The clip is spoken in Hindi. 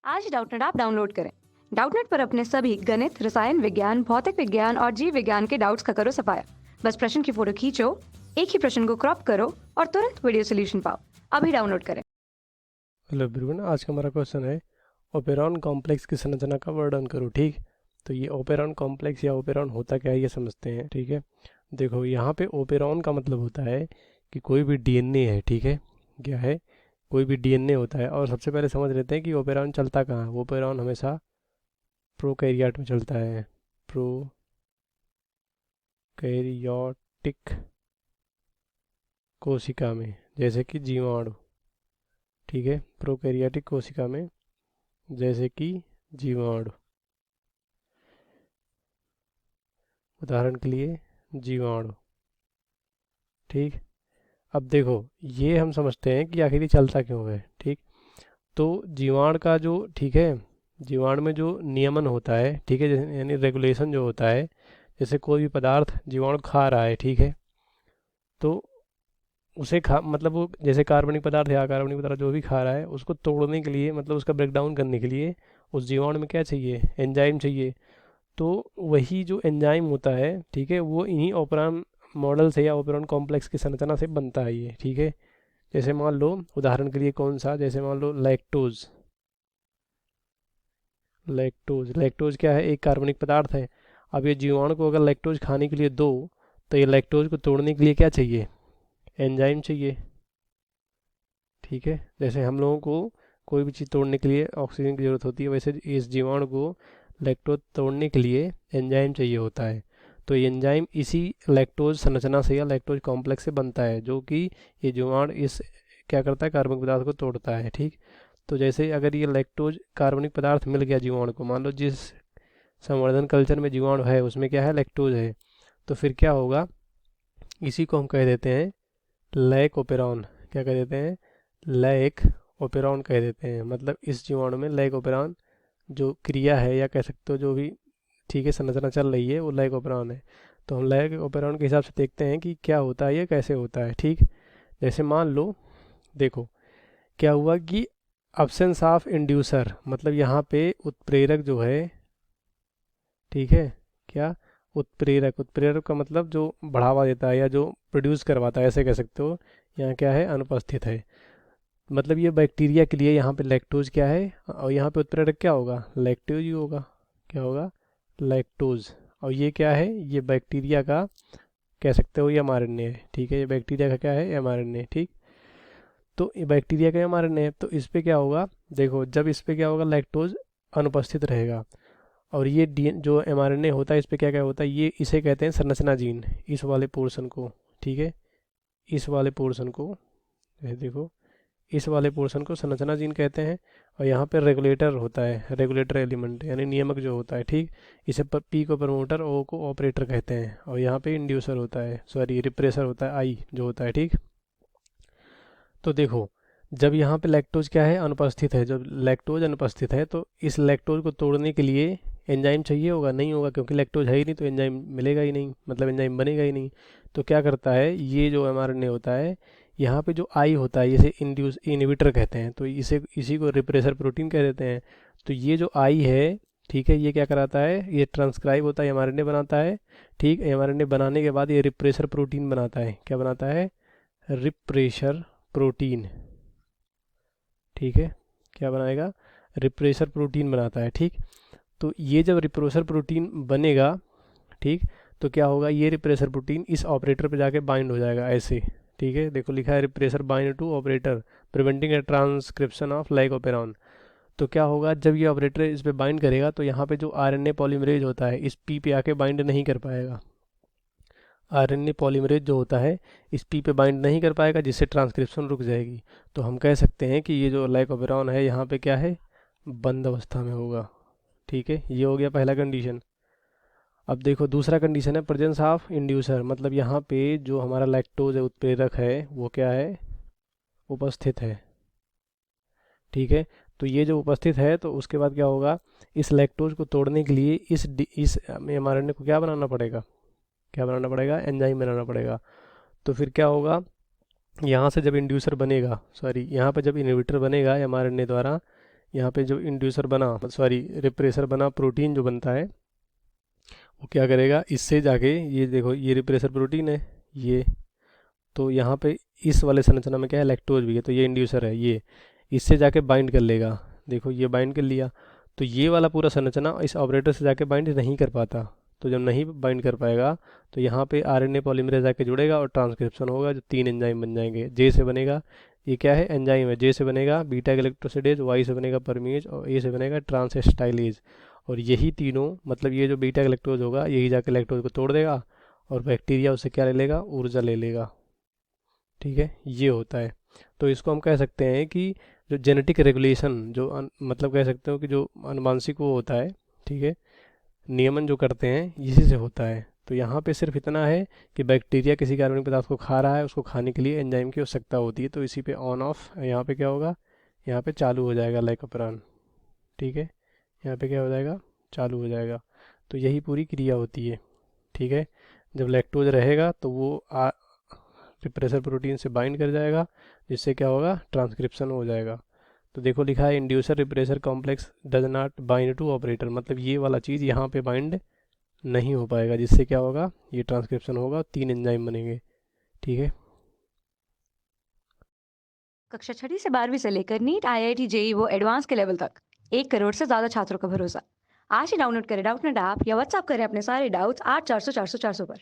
आज डाउटनेट ऐप डाउनलोड करें। डाउटनेट पर अपने सभी गणित, रसायन विज्ञान, भौतिक विज्ञान और जीव विज्ञान के डाउट्स का करो सफाया। बस प्रश्न की फोटो खींचो, एक ही प्रश्न को क्रॉप करो और तुरंत वीडियो सोल्यूशन पाओ। अभी डाउनलोड करें। हेलो एवरीवन, आज का हमारा क्वेश्चन है ओपेरॉन कॉम्प्लेक्स की संरचना का वर्णन करो। ठीक, तो ये ओपेरॉन कॉम्प्लेक्स या ओपेरॉन होता क्या है ये समझते हैं। ठीक है, देखो यहाँ पे ओपेरॉन का मतलब होता है कि कोई भी डीएनए है। ठीक है, क्या है, कोई भी डीएनए होता है। और सबसे पहले समझ लेते हैं कि ओपेरॉन चलता कहाँ है। ओपेरॉन हमेशा प्रोकैरियोट में चलता है, प्रोकैरियोटिक कोशिका में, जैसे कि जीवाणु। ठीक है, प्रोकैरियोटिक कोशिका में जैसे कि जीवाणु, उदाहरण के लिए जीवाणु। ठीक, अब देखो ये हम समझते हैं कि आखिर ये चलता क्यों है। ठीक, तो जीवाणु का जो, ठीक है, जीवाणु में जो नियमन होता है, ठीक है, यानी रेगुलेशन जो होता है, जैसे कोई भी पदार्थ जीवाणु खा रहा है, ठीक है, तो उसे खा मतलब वो जैसे कार्बनिक पदार्थ या अकार्बनिक पदार्थ जो भी खा रहा है उसको तोड़ने के लिए, मतलब उसका ब्रेक डाउन करने के लिए उस जीवाणु में क्या चाहिए, एंजाइम चाहिए। तो वही जो एंजाइम होता है, ठीक है, वो इन्हीं ओपेरॉन मॉडल से या ओपेरॉन कॉम्प्लेक्स की संरचना से बनता है ये। ठीक है, जैसे मान लो उदाहरण के लिए कौन सा, जैसे मान लो लैक्टोज। लैक्टोज क्या है, एक कार्बनिक पदार्थ है। अब ये जीवाणु को अगर लैक्टोज खाने के लिए दो, तो ये लैक्टोज को तोड़ने के लिए क्या चाहिए, एंजाइम चाहिए। ठीक है, जैसे हम लोगों को कोई भी चीज़ तोड़ने के लिए ऑक्सीजन की ज़रूरत होती है, वैसे इस जीवाणु को लैक्टोज तोड़ने के लिए एंजाइम चाहिए होता है। तो ये एंजाइम इसी लैक्टोज संरचना से या लैक्टोज कॉम्प्लेक्स से बनता है, जो कि ये जीवाणु इस क्या करता है, कार्बनिक पदार्थ को तोड़ता है। ठीक, तो जैसे अगर ये लैक्टोज कार्बनिक पदार्थ मिल गया जीवाणु को, मान लो जिस संवर्धन कल्चर में जीवाणु है उसमें क्या है, लैक्टोज है, तो फिर क्या होगा, इसी को हम कह देते हैं लैक ओपेरॉन। क्या कह देते हैं, लैक ओपेरॉन कह देते हैं। मतलब इस जीवाणु में लैक ओपेरॉन जो क्रिया है, या कह सकते हो जो भी, ठीक है, संरचना चल रही है, वो लैक ओपेरॉन है। तो हम लैक ओपेरॉन के हिसाब से देखते हैं कि क्या होता है, ये कैसे होता है। ठीक, जैसे मान लो, देखो क्या हुआ कि अब्सेंस ऑफ इंड्यूसर, मतलब यहाँ पे उत्प्रेरक जो है, ठीक है, क्या, उत्प्रेरक, उत्प्रेरक का मतलब जो बढ़ावा देता है या जो प्रोड्यूस करवाता है, ऐसे कह सकते हो, यहाँ क्या है, अनुपस्थित है। मतलब ये बैक्टीरिया के लिए यहाँ पे लैक्टोज क्या है, और यहाँ पे उत्प्रेरक क्या होगा, लैक्टोज ही होगा। क्या होगा, लैक्टोज। और ये क्या है, ये बैक्टीरिया का कह सकते हो ये mRNA है। ठीक है, ये बैक्टीरिया का क्या है, mRNA। ठीक, तो ये बैक्टीरिया का mRNA है, तो इस पे क्या होगा, देखो जब इस पे क्या होगा, लैक्टोज अनुपस्थित रहेगा। और ये डी जो mRNA होता है, इस पे क्या क्या होता है, ये इसे कहते हैं संरचना जीन, इस वाले पोर्शन को। ठीक है, इस वाले पोर्शन को, ये देखो, इस वाले पोर्शन को संरचना जीन कहते हैं। और यहाँ पे रेगुलेटर होता है, रेगुलेटर एलिमेंट यानी नियामक जो होता है। ठीक, इसे पी को प्रमोटर, ओ को ऑपरेटर कहते हैं। और यहाँ पे इंड्यूसर होता है, सॉरी रिप्रेसर होता है, आई जो होता है। ठीक, तो देखो जब यहाँ पे लैक्टोज क्या है, अनुपस्थित है, जब लैक्टोज अनुपस्थित है तो इस लैक्टोज को तोड़ने के लिए एंजाइम चाहिए होगा, नहीं होगा, क्योंकि लैक्टोज है ही नहीं तो एंजाइम मिलेगा ही नहीं, मतलब एंजाइम बनेगा ही नहीं। तो क्या करता है, ये जो mRNA होता है, यहाँ पे जो आई होता है इसे इंड्यूस इनहिबिटर कहते हैं, तो इसे इसी को रिप्रेसर प्रोटीन कह देते हैं। तो ये जो आई है, ठीक है, ये क्या कराता है, ये ट्रांसक्राइब होता है, mRNA बनाता है। ठीक, mRNA बनाने के बाद ये रिप्रेसर प्रोटीन बनाता है, क्या बनाता है, रिप्रेसर प्रोटीन। ठीक है, क्या बनाएगा, रिप्रेसर प्रोटीन बनाता है। ठीक, तो ये जब रिप्रेसर प्रोटीन बनेगा, ठीक, तो क्या होगा, ये रिप्रेसर प्रोटीन इस ऑपरेटर पे जाके बाइंड हो जाएगा ऐसे। ठीक है, देखो लिखा है repressor bind to operator preventing a transcription of like operon. तो क्या होगा, जब ये ऑपरेटर इस पे बाइंड करेगा तो यहाँ पे जो आरएनए पॉलीमरेज होता है इस पी पे आके बाइंड नहीं कर पाएगा। आरएनए पॉलीमरेज जो होता है इस पी पे बाइंड नहीं कर पाएगा, जिससे ट्रांसक्रिप्शन रुक जाएगी। तो हम कह सकते हैं कि ये जो लाइकोपेरॉन है यहाँ पे क्या है, बंद अवस्था में होगा। ठीक है, ये हो गया पहला कंडीशन। अब देखो दूसरा कंडीशन है प्रेजेंस ऑफ इंड्यूसर, मतलब यहाँ पे जो हमारा लैक्टोज है, उत्प्रेरक है, वो क्या है, उपस्थित है। ठीक है, तो ये जो उपस्थित है तो उसके बाद क्या होगा, इस लैक्टोज को तोड़ने के लिए इस mRNA को क्या बनाना पड़ेगा, क्या बनाना पड़ेगा, एंजाइम बनाना पड़ेगा। तो फिर क्या होगा, यहाँ से जब इंड्यूसर बनेगा, सॉरी यहाँ पे जब इनहिबिटर बनेगा mRNA द्वारा, यहाँ पे जो इंड्यूसर बना, सॉरी रिप्रेसर बना, प्रोटीन जो बनता है वो क्या करेगा, इससे जाके ये देखो ये रिप्रेसर प्रोटीन है ये, तो यहाँ पे इस वाले संरचना में क्या है, लैक्टोज भी है, तो ये इंड्यूसर है, ये इससे जाके बाइंड कर लेगा, देखो ये बाइंड कर लिया, तो ये वाला पूरा संरचना इस ऑपरेटर से जाके बाइंड नहीं कर पाता, तो जब नहीं बाइंड कर पाएगा तो यहाँ पे आरएनए पॉलीमरेज जाके जुड़ेगा और ट्रांसक्रिप्शन होगा, जो 3 एंजाइम बन जाएंगे। जे से बनेगा, ये क्या है, एंजाइम है, जे से बनेगा बीटा गैलेक्टोसिडेज, वाई से बनेगा परमीज और ए से बनेगा ट्रांसएस्टाइलेज, और यही तीनों मतलब ये जो बीटा गैलेक्टोज होगा यही जाके लैक्टोज को तोड़ देगा और बैक्टीरिया उससे क्या ले लेगा, ऊर्जा ले लेगा। ठीक है, ये होता है। तो इसको हम कह सकते हैं कि जो जेनेटिक रेगुलेशन, जो मतलब कह सकते हो कि जो अनुवांशिक वो होता है, ठीक है, नियमन जो करते हैं इसी से होता है। तो यहाँ पे सिर्फ इतना है कि बैक्टीरिया किसी कार्बनिक पदार्थ को खा रहा है, उसको खाने के लिए एंजाइम की आवश्यकता होती है, तो इसी पे ऑन ऑफ, यहाँ पे क्या होगा, यहाँ पे चालू हो जाएगा लाइकोपरान। ठीक है, यहाँ पे क्या हो जाएगा, चालू हो जाएगा। तो यही पूरी क्रिया होती है। ठीक है, जब लैक्टोज रहेगा तो वो रिप्रेसर प्रोटीन से बाइंड कर जाएगा, जिससे क्या होगा, ट्रांसक्रिप्शन हो जाएगा। तो देखो लिखा है inducer repressor complex does not bind to operator, मतलब ये वाला चीज़ यहाँ पे बाइंड नहीं हो पाएगा, जिससे क्या होगा, ये ट्रांसक्रिप्शन होगा, 3 एंजाइम बनेंगे। ठीक है, कक्षा 6वीं से 12वीं से लेकर नीट, आईआईटी, जेई वो एडवांस के लेवल तक 1 करोड़ से ज़्यादा छात्रों का भरोसा। आज ही डाउनलोड करें डाउटनेट ऐप या व्हाट्सएप करें अपने सारे डाउट्स 8400 400 400 पर।